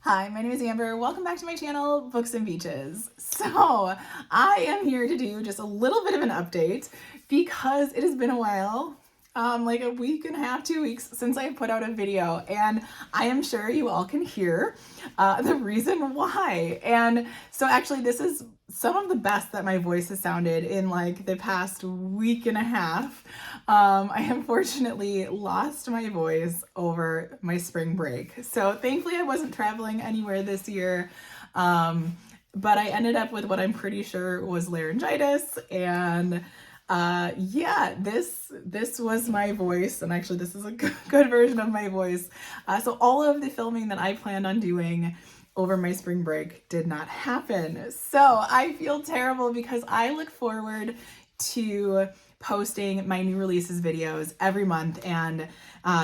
Hi, my name is Amber. Welcome back to my channel, Books and Beaches. So I am here to do just a little bit of an update because it has been a while, like a week and a half, 2 weeks since I put out a video, and I am sure you all can hear the reason why. And so actually this is some of the best that my voice has sounded in like the past week and a half. I unfortunately lost my voice over my spring break. So thankfully I wasn't traveling anywhere this year. But I ended up with what I'm pretty sure was laryngitis, and yeah, this was my voice, and actually this is a good version of my voice. So all of the filming that I planned on doing over my spring break did not happen. So I feel terrible because I look forward to posting my new releases videos every month, and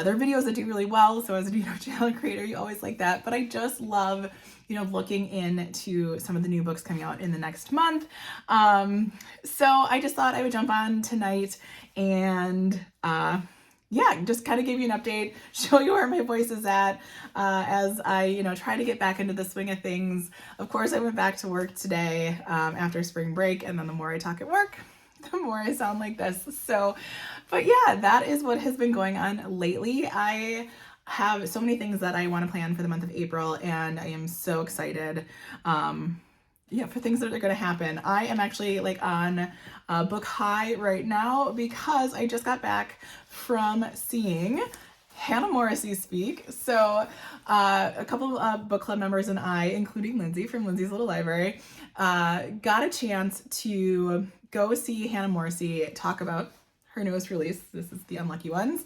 they're videos that do really well. So as a channel creator, you always like that, but I just love looking into some of the new books coming out in the next month. So I just thought I would jump on tonight and yeah, just kind of give you an update, show you where my voice is at as I, try to get back into the swing of things. Of course, I went back to work today after spring break, and then the more I talk at work, the more I sound like this. So, but yeah, that is what has been going on lately. I have so many things that I want to plan for the month of April, and I am so excited. For things that are going to happen. I am actually like on a book high right now because I just got back from seeing Hannah Morrissey speak. So a couple of book club members and I, including Lindsay from Lindsay's Little Library, got a chance to go see Hannah Morrissey talk about her newest release. This is The Unlucky Ones,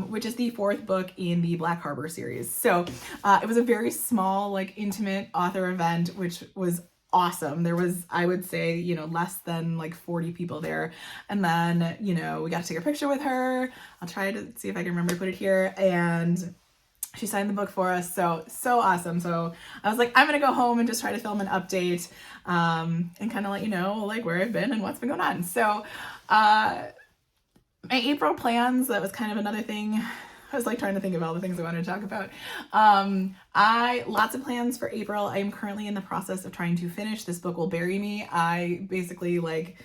which is the 4th book in the Black Harbor series. So it was a very small, like intimate author event, which was awesome. There was, I would say, less than like 40 people there. And then, we got to take a picture with her. I'll try to see if I can remember to put it here. And she signed the book for us. So awesome. So I was like, I'm going to go home and just try to film an update and kind of let you know like where I've been and what's been going on. So my April plans, that was kind of another thing. I was like trying to think of all the things I wanted to talk about. Lots of plans for April. I am currently in the process of trying to finish This Book Will Bury Me. I basically like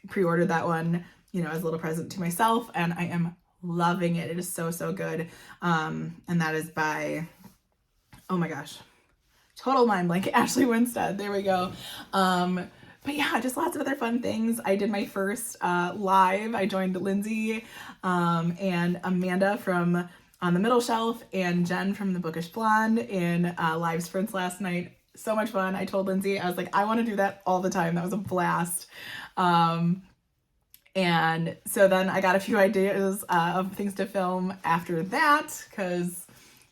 pre-ordered that one, as a little present to myself, and I am loving it. It is so good. And that is by, oh my gosh, total mind blank, Ashley Winstead. There we go. But yeah, just lots of other fun things. I did my first live. I joined Lindsay and Amanda from On the Middle Shelf and Jen from The Bookish Blonde in live sprints last night. So much fun. I told Lindsay, I was like, I want to do that all the time. That was a blast. And so then I got a few ideas of things to film after that, because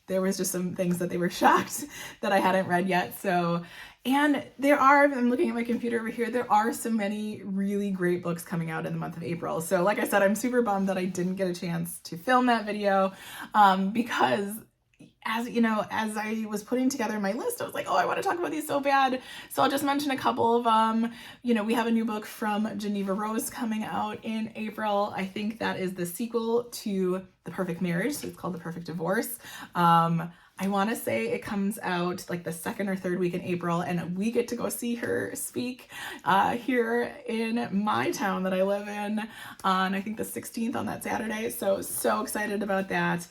there was just some things that they were shocked that I hadn't read yet. So, and I'm looking at my computer over here, there are so many really great books coming out in the month of April. So like I said, I'm super bummed that I didn't get a chance to film that video because as I was putting together my list, I was like, oh, I want to talk about these so bad. So I'll just mention a couple of them. We have a new book from Geneva Rose coming out in April. I think that is the sequel to The Perfect Marriage. So it's called The Perfect Divorce. I want to say it comes out like the 2nd or 3rd week in April, and we get to go see her speak here in my town that I live in on, I think, the 16th on that Saturday. So excited about that.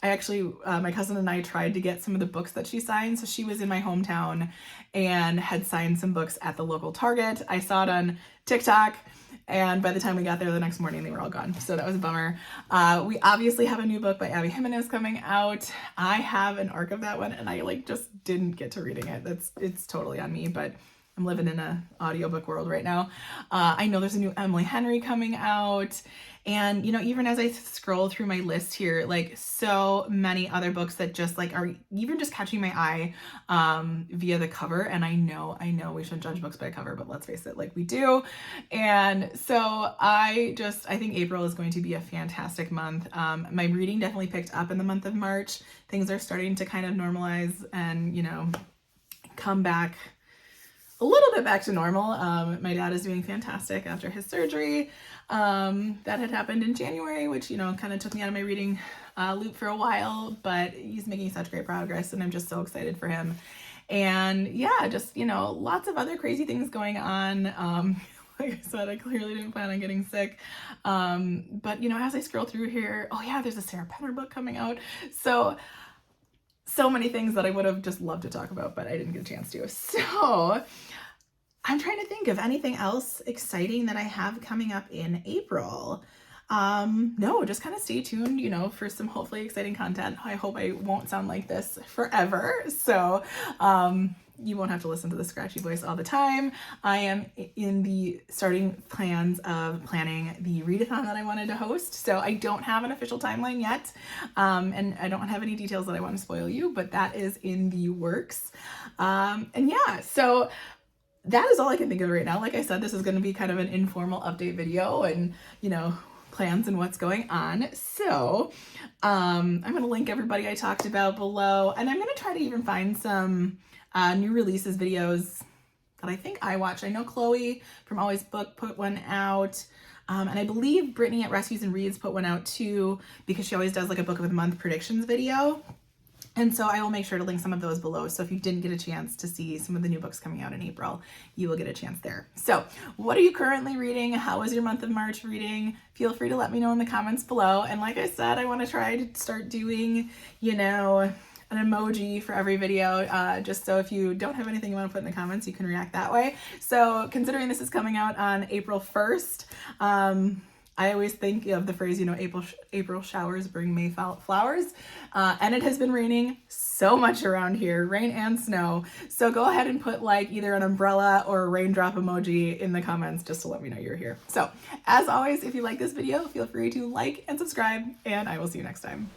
I actually, my cousin and I tried to get some of the books that she signed. So she was in my hometown and had signed some books at the local Target. I saw it on TikTok, and by the time we got there the next morning, they were all gone. So that was a bummer. We obviously have a new book by Abby Jimenez coming out. I have an arc of that one, and I just didn't get to reading it. It's totally on me, but I'm living in an audiobook world right now. I know there's a new Emily Henry coming out. And, even as I scroll through my list here, like so many other books that just like are even just catching my eye via the cover. And I know we shouldn't judge books by cover, but let's face it, like we do. And so I think April is going to be a fantastic month. My reading definitely picked up in the month of March. Things are starting to kind of normalize and, come back a little bit back to normal. My dad is doing fantastic after his surgery that had happened in January, which, you know, kind of took me out of my reading loop for a while, but he's making such great progress and I'm just so excited for him. And yeah, just, you know, lots of other crazy things going on. Like I said, I clearly didn't plan on getting sick. But, you know, as I scroll through here, oh yeah, there's a Sarah Penner book coming out. So many things that I would have just loved to talk about, but I didn't get a chance to. So I'm trying to think of anything else exciting that I have coming up in April. No, just kind of stay tuned, you know, for some hopefully exciting content. I hope I won't sound like this forever. So, you won't have to listen to the scratchy voice all the time. I am in the starting plans of planning the readathon that I wanted to host. So I don't have an official timeline yet. And I don't have any details that I want to spoil you, but that is in the works. And yeah, so that is all I can think of right now. Like I said, this is going to be kind of an informal update video and, you know, plans and what's going on. So I'm going to link everybody I talked about below, and I'm going to try to even find some new releases videos that I think I watched. I know Chloe from Always Book put one out, and I believe Brittany at Rescues and Reads put one out too, because she always does like a book of the month predictions video. And so I will make sure to link some of those below. So if you didn't get a chance to see some of the new books coming out in April, you will get a chance there. So what are you currently reading? How was your month of March reading? Feel free to let me know in the comments below. And like I said, I want to try to start doing, you know, an emoji for every video, just so if you don't have anything you want to put in the comments, you can react that way. So considering this is coming out on April 1st, I always think of the phrase, you know, April showers bring May flowers, and it has been raining so much around here, rain and snow. So go ahead and put like either an umbrella or a raindrop emoji in the comments just to let me know you're here. So as always, if you like this video, feel free to like and subscribe, and I will see you next time.